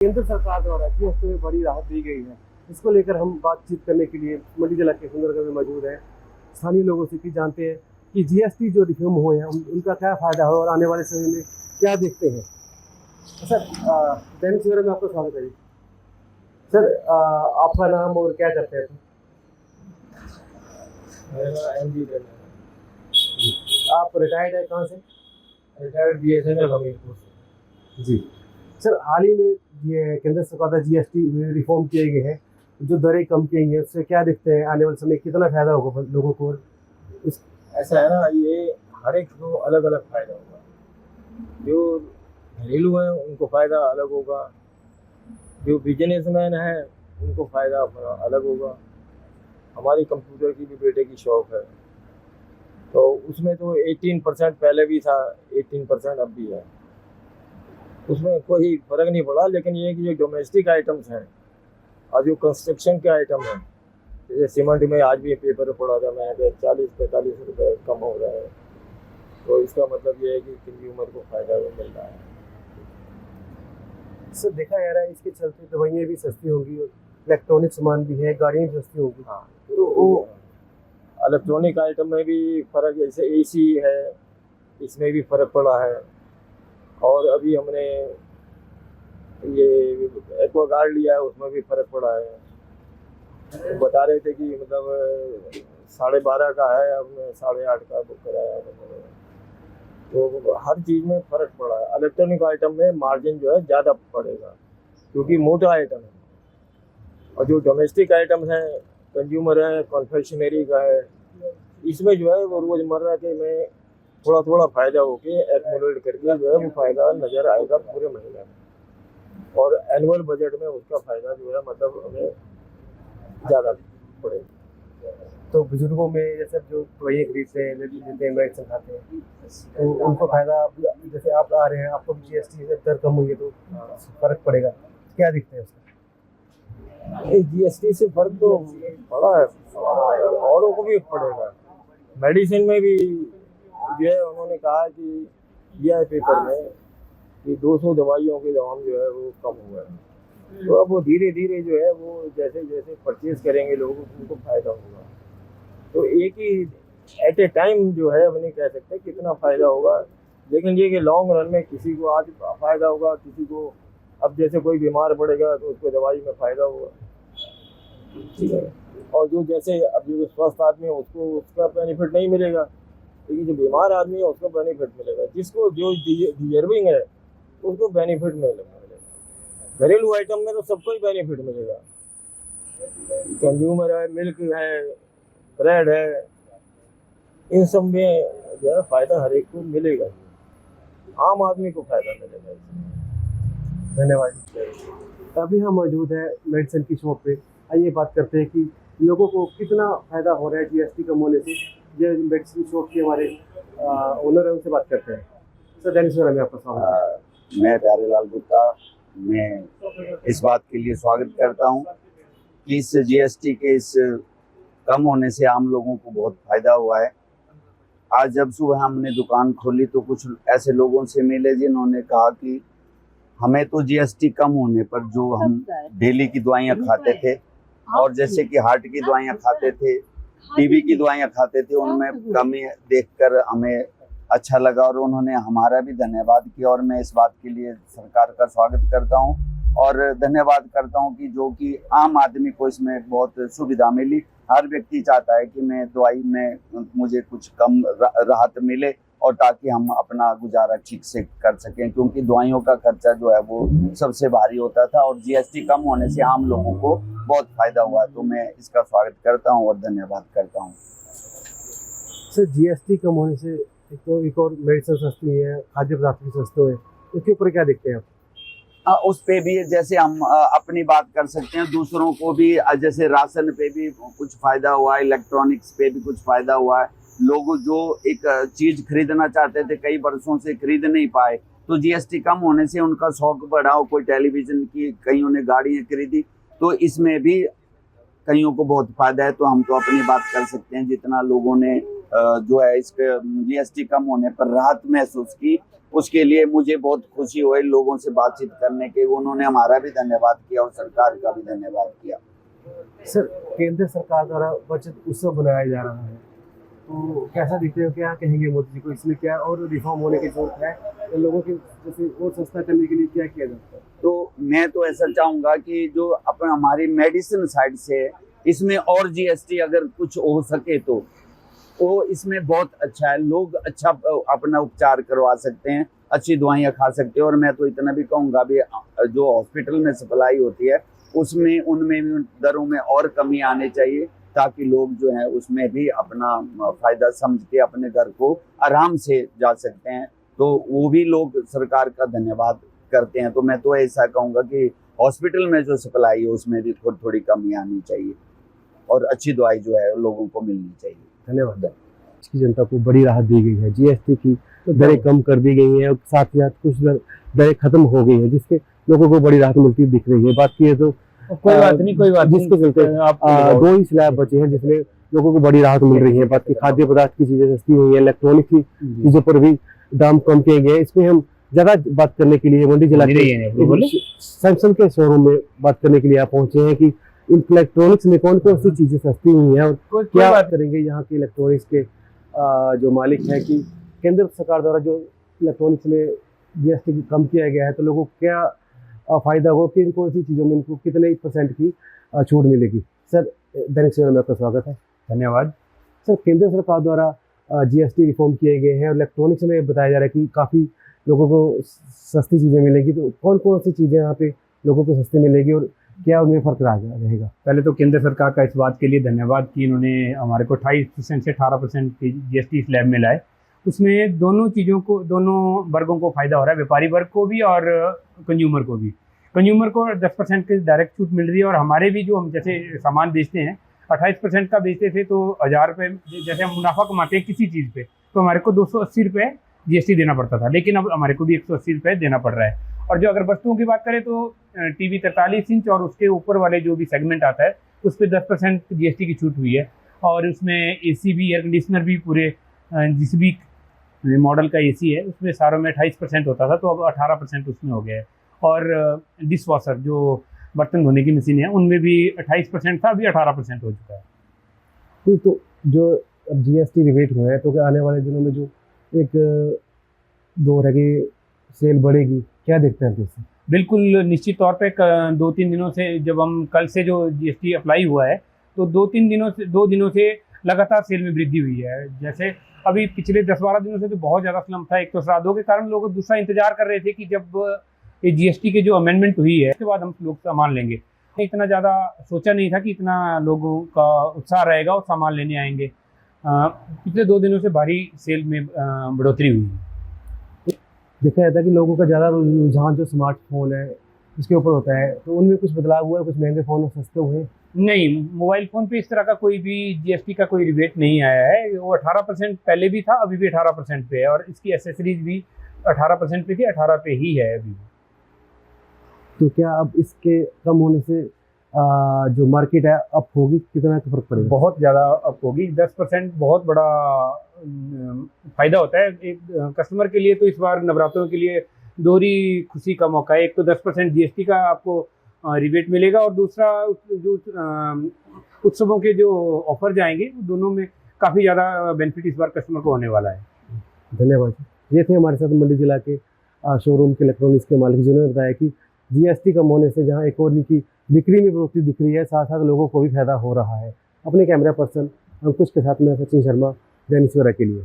केंद्र सरकार द्वारा जीएसटी में बड़ी राहत दी गई है। इसको लेकर हम बातचीत करने के लिए मंडी जिला के सुंदरगढ़ में मौजूद हैं। स्थानीय लोगों से भी जानते हैं कि जीएसटी जो रिफॉर्म हुए हैं उनका क्या फ़ायदा हो और आने वाले समय में क्या देखते हैं। सर, दैनिक सवेरा में आपका स्वागत है। सर, आपका नाम और क्या करते हैं? मेरा एमडी आप रिटायर्ड है कहाँ से? रिटायर्ड बीएसएनएल हमीरपुर से। जी सर, हाल ही में ये केंद्र सरकार द्वारा जीएसटी में रिफॉर्म किए गए हैं, जो दरें कम की गई हैं, उससे क्या देखते हैं आने वाले समय कितना फ़ायदा होगा लोगों को? इस ऐसा है ना, ये हर एक को अलग अलग फ़ायदा होगा। जो घरेलू हैं उनको फ़ायदा अलग होगा, जो बिजनेसमैन हैं उनको फ़ायदा अपना अलग होगा। हमारी कंप्यूटर की भी बेटे की शॉप है, तो उसमें तो 18% पहले भी था, 18% अब भी है, उसमें कोई फ़र्क नहीं पड़ा। लेकिन ये कि जो डोमेस्टिक आइटम्स हैं और जो कंस्ट्रक्शन के आइटम हैं, जैसे सीमेंट में आज भी पेपर पड़ा था मैंने कि 40-45 रुपये कम हो रहा है, तो इसका मतलब ये है कि कंज्यूमर को फ़ायदा मिल रहा है। सर, देखा जा रहा है इसके चलते दवाइयाँ भी सस्ती होंगी और इलेक्ट्रॉनिक सामान भी है, गाड़ियाँ भी सस्ती होंगी। हाँ, तो वो इलेक्ट्रॉनिक आइटम में भी फ़र्क, जैसे एसी है इसमें भी फ़र्क पड़ा है। और अभी हमने ये एक्वागार्ड लिया है, उसमें भी फ़र्क पड़ा है। तो बता रहे थे कि मतलब 12.5 का है, अब मैं 8.5 का बुक कराया है। तो हर चीज़ में फ़र्क पड़ा है। इलेक्ट्रॉनिक आइटम में मार्जिन जो है ज़्यादा पड़ेगा क्योंकि मोटा आइटम है, और जो डोमेस्टिक आइटम्स हैं, कंज्यूमर है, कन्फेक्शनरी का है, इसमें जो है वो रोज़मर्रा के में थोड़ा थोड़ा फ़ायदा होके एक्मुलेट करके जो है वो फ़ायदा नज़र आएगा पूरे महीने में, और एनुअल बजट में उसका फ़ायदा जो है मतलब हमें ज़्यादा पड़ेगा। तो बुजुर्गों में जैसे जो दवाइयाँ खरीदते हैं, लेते हैं, मेडिसिन खाते हैं, तो उनको फ़ायदा, जैसे आप आ रहे हैं, आपको भी जीएसटी से दर कम हुई है तो फ़र्क पड़ेगा, क्या दिखते हैं उसका? जीएसटी से फ़र्क तो पड़ा है, औरों को भी पड़ेगा। मेडिसिन में भी जो है उन्होंने कहा कि दिया है पेपर में कि 200 दवाइयों के दाम जो है वो कम हुआ है। तो अब वो धीरे धीरे जो है वो जैसे जैसे परचेज करेंगे लोग उनको फ़ायदा होगा। तो एक ही एट ए टाइम जो है अब नहीं कह सकते कितना फ़ायदा होगा, लेकिन ये कि लॉन्ग रन में किसी को आज फ़ायदा होगा, किसी को अब जैसे कोई बीमार पड़ेगा तो उसको दवाई में फ़ायदा होगा, ठीक है। और जो जैसे अब जो स्वस्थ आदमी है उसको उसका बेनिफिट नहीं मिलेगा, लेकिन जो बीमार आदमी है उसको बेनिफिट मिलेगा। जिसको जो डिजर्विंग है उसको बेनिफिट मिलेगा। घरेलू आइटम में तो सबको ही बेनिफिट मिलेगा। कंज्यूमर है, मिल्क है, ब्रेड है, इन सब में जो है फ़ायदा हर एक को मिलेगा, आम आदमी को फ़ायदा मिलेगा। धन्यवाद। अभी हम मौजूद हैं मेडिसिन की शॉप पे। आइए बात करते हैं कि लोगों को कितना फ़ायदा हो रहा है जीएसटी कम होने से। ये मेडिसिन शॉप के हमारे ओनर है, उनसे बात करते हैं। सर, दैनिक सवेरा में आपका स्वागत है। मैं प्यारेलाल गुप्ता, मैं इस बात के लिए स्वागत करता हूं कि इस जीएसटी के इस कम होने से आम लोगों को बहुत फायदा हुआ है। आज जब सुबह हमने दुकान खोली तो कुछ ऐसे लोगों से मिले जिन्होंने कहा कि हमें तो जीएसटी कम होने पर जो हम डेली की दवाइयाँ खाते थे और जैसे कि हार्ट की दवाइयाँ खाते थे, टीबी की दवाइयाँ खाते थे, उनमें कमी देखकर हमें अच्छा लगा और उन्होंने हमारा भी धन्यवाद किया। और मैं इस बात के लिए सरकार का स्वागत करता हूं और धन्यवाद करता हूं कि जो कि आम आदमी को इसमें बहुत सुविधा मिली। हर व्यक्ति चाहता है कि मैं दवाई में मुझे कुछ कम राहत मिले और ताकि हम अपना गुजारा ठीक से कर सकें, क्योंकि दवाइयों का खर्चा जो है वो सबसे भारी होता था और जीएसटी कम होने से आम लोगों को बहुत फायदा हुआ। तो मैं इसका स्वागत करता हूं और धन्यवाद करता हूं। सर, जीएसटी कम होने से एक और मेडिसिन सस्ती हुई है, खाद्य पदार्थ भी सस्ते हुए, उसके ऊपर क्या देखते हैं आप? उस पे भी जैसे हम अपनी बात कर सकते हैं, दूसरों को भी जैसे राशन पे भी कुछ फायदा हुआ है, इलेक्ट्रॉनिक्स पे भी कुछ फायदा हुआ है। लोग जो एक चीज खरीदना चाहते थे, कई वर्षों से खरीद नहीं पाए, तो जीएसटी कम होने से उनका शौक बढ़ा। कोई टेलीविजन की, कईयों ने गाड़ियां खरीदी, तो इसमें भी कईयों को बहुत फायदा है। तो हम तो अपनी बात कर सकते हैं, जितना लोगों ने जो है इसके जीएसटी कम होने पर राहत महसूस की, उसके लिए मुझे बहुत खुशी हुई लोगों से बातचीत करने के। उन्होंने हमारा भी धन्यवाद किया और सरकार का भी धन्यवाद किया। सर, केंद्र सरकार द्वारा बचत उत्सव बनाया जा रहा है, तो कैसा दिखते हो, क्या कहेंगे मोदी जी को, इसमें क्या और रिफॉर्म होने की जरूरत है, तो लोगों के जैसे और सस्ता करने के लिए क्या किया जाता है? तो मैं तो ऐसा चाहूंगा कि जो अपना हमारी मेडिसिन साइड से है, इसमें और जीएसटी अगर कुछ हो सके तो वो इसमें बहुत अच्छा है। लोग अच्छा अपना उपचार करवा सकते हैं, अच्छी दवाइयाँ खा सकते हैं। और मैं तो इतना भी कहूँगा भी जो हॉस्पिटल में सप्लाई होती है उसमें उनमें भी दरों में और कमी आनी चाहिए, ताकि लोग जो है उसमें भी अपना फायदा समझ के अपने घर को आराम से जा सकते हैं। तो वो भी लोग सरकार का धन्यवाद करते हैं। तो मैं तो ऐसा कहूँगा कि हॉस्पिटल में जो सप्लाई है उसमें भी थोड़ी थोड़ी कमी आनी चाहिए और अच्छी दवाई जो है लोगों को मिलनी चाहिए। धन्यवाद। इसकी जनता को बड़ी राहत दी गई है, जीएसटी की दरें कम कर दी गई हैं और साथ ही साथ कुछ दरें खत्म हो गई हैं, जिसके लोगों को बड़ी राहत मिलती दिख रही है। बात की तो कोई बात नहीं, जिसके चलते आप 2 ही स्लैब बचे हैं जिसमें लोगों को बड़ी राहत मिल रही है। बात की खाद्य पदार्थ की चीजें सस्ती हुई है, इलेक्ट्रॉनिक की चीजों पर भी दाम कम किए गए। इसमें हम ज्यादा बात करने के लिए मंडी जिला के सैमसंग के शोरूम में बात करने के लिए आप पहुंचे हैं कि इलेक्ट्रॉनिक्स में कौन कौन सी चीजें सस्ती हुई हैं और क्या बात करेंगे यहाँ के इलेक्ट्रॉनिक्स के जो मालिक है कि केंद्र सरकार द्वारा जो इलेक्ट्रॉनिक्स में जीएसटी कम किया गया है, तो लोगों को क्या फायदा हो, किन कौन सी चीज़ों में इनको कितने % की छूट मिलेगी। सर, दैनिक सवेरा में आपका स्वागत है। धन्यवाद। सर, केंद्र सरकार द्वारा जीएसटी रिफॉर्म किए गए हैं और इलेक्ट्रॉनिक्स में बताया जा रहा है कि काफ़ी लोगों को सस्ती चीज़ें मिलेगी, तो कौन कौन सी चीज़ें यहाँ पे लोगों को सस्ती मिलेगी और क्या उनमें फ़र्क रहेगा? पहले तो केंद्र सरकार का इस बात के लिए धन्यवाद कि इन्होंने हमारे को 28% से 18% की जीएसटी स्लैब में लाए। उसमें दोनों चीज़ों को, दोनों वर्गों को फ़ायदा हो रहा है, व्यापारी वर्ग को भी और कंज्यूमर को भी। कंज्यूमर को 10% की डायरेक्ट छूट मिल रही है और हमारे भी जो हम जैसे सामान बेचते हैं 28% का बेचते थे तो 1000 रुपये जैसे हम मुनाफा कमाते हैं किसी चीज़ पे, तो हमारे को 280 रुपये जीएसटी देना पड़ता था, लेकिन अब हमारे को भी 180 रुपये देना पड़ रहा है। और जो अगर वस्तुओं की बात करें तो टीवी 43 इंच और उसके ऊपर वाले जो भी सेगमेंट आता है उस पर 10% जीएसटी की छूट हुई है। और उसमें एसी भी, एयर कंडीशनर भी, पूरे जिस भी मॉडल का एसी है उसमें सारों में 28% होता था, तो अब 18% उसमें हो गया है। और डिश वॉशर जो बर्तन धोने की मशीन है उनमें भी 28% था, अभी 18% हो चुका है। तो जो अब जीएसटी रिबेट हुआ है, तो क्या आने वाले दिनों में जो एक दो रही सेल बढ़ेगी, क्या देखते हैं इससे? बिल्कुल निश्चित तौर पे 2-3 दिनों से, जब हम कल से जो जीएसटी अप्लाई हुआ है तो 2 दिनों से लगातार सेल में वृद्धि हुई है। जैसे अभी पिछले 10-12 दिनों से तो बहुत ज़्यादा स्लम था। एक तो श्राद्धों के कारण लोग दूसरा इंतजार कर रहे थे कि जब ये जीएसटी के जो अमेंडमेंट हुई है उसके बाद हम लोग सामान लेंगे। इतना ज़्यादा सोचा नहीं था कि इतना लोगों का उत्साह रहेगा और सामान लेने आएंगे। पिछले 2 दिनों से भारी सेल में बढ़ोतरी हुई है। देखा जाता है कि लोगों का ज़्यादा रुझान जो स्मार्टफोन है उसके ऊपर होता है, तो उनमें कुछ बदलाव हुआ है, कुछ महंगे फ़ोन सस्ते हुए? नहीं, मोबाइल फ़ोन पे इस तरह का कोई भी जीएसटी का कोई रिबेट नहीं आया है। वो 18% पहले भी था, अभी भी 18% पे है और इसकी एसेसरीज भी 18% पे थी, 18 पे ही है अभी। तो क्या अब इसके कम होने से जो मार्केट है अप होगी, कितना फर्क पड़ेगा? बहुत ज़्यादा अप होगी। 10% बहुत बड़ा फ़ायदा होता है एक कस्टमर के लिए। तो इस बार नवरात्रों के लिए दोहरी खुशी का मौका है। एक तो 10% जीएसटी का आपको रिबेट मिलेगा और दूसरा जो उत्सवों के जो ऑफर जाएंगे दोनों में काफ़ी ज़्यादा बेनिफिट इस बार कस्टमर को होने वाला है। धन्यवाद। ये थे हमारे साथ मंडी जिला के शोरूम के इलेक्ट्रॉनिक्स के मालिक, जिन्होंने बताया कि जीएसटी कम होने से जहां एक और इनकी बिक्री में बढ़ोतरी दिख रही है, साथ साथ लोगों को भी फायदा हो रहा है। अपने कैमरा पर्सन अंकुश के साथ मैं सचिन शर्मा, दैनिक सवेरा के लिए।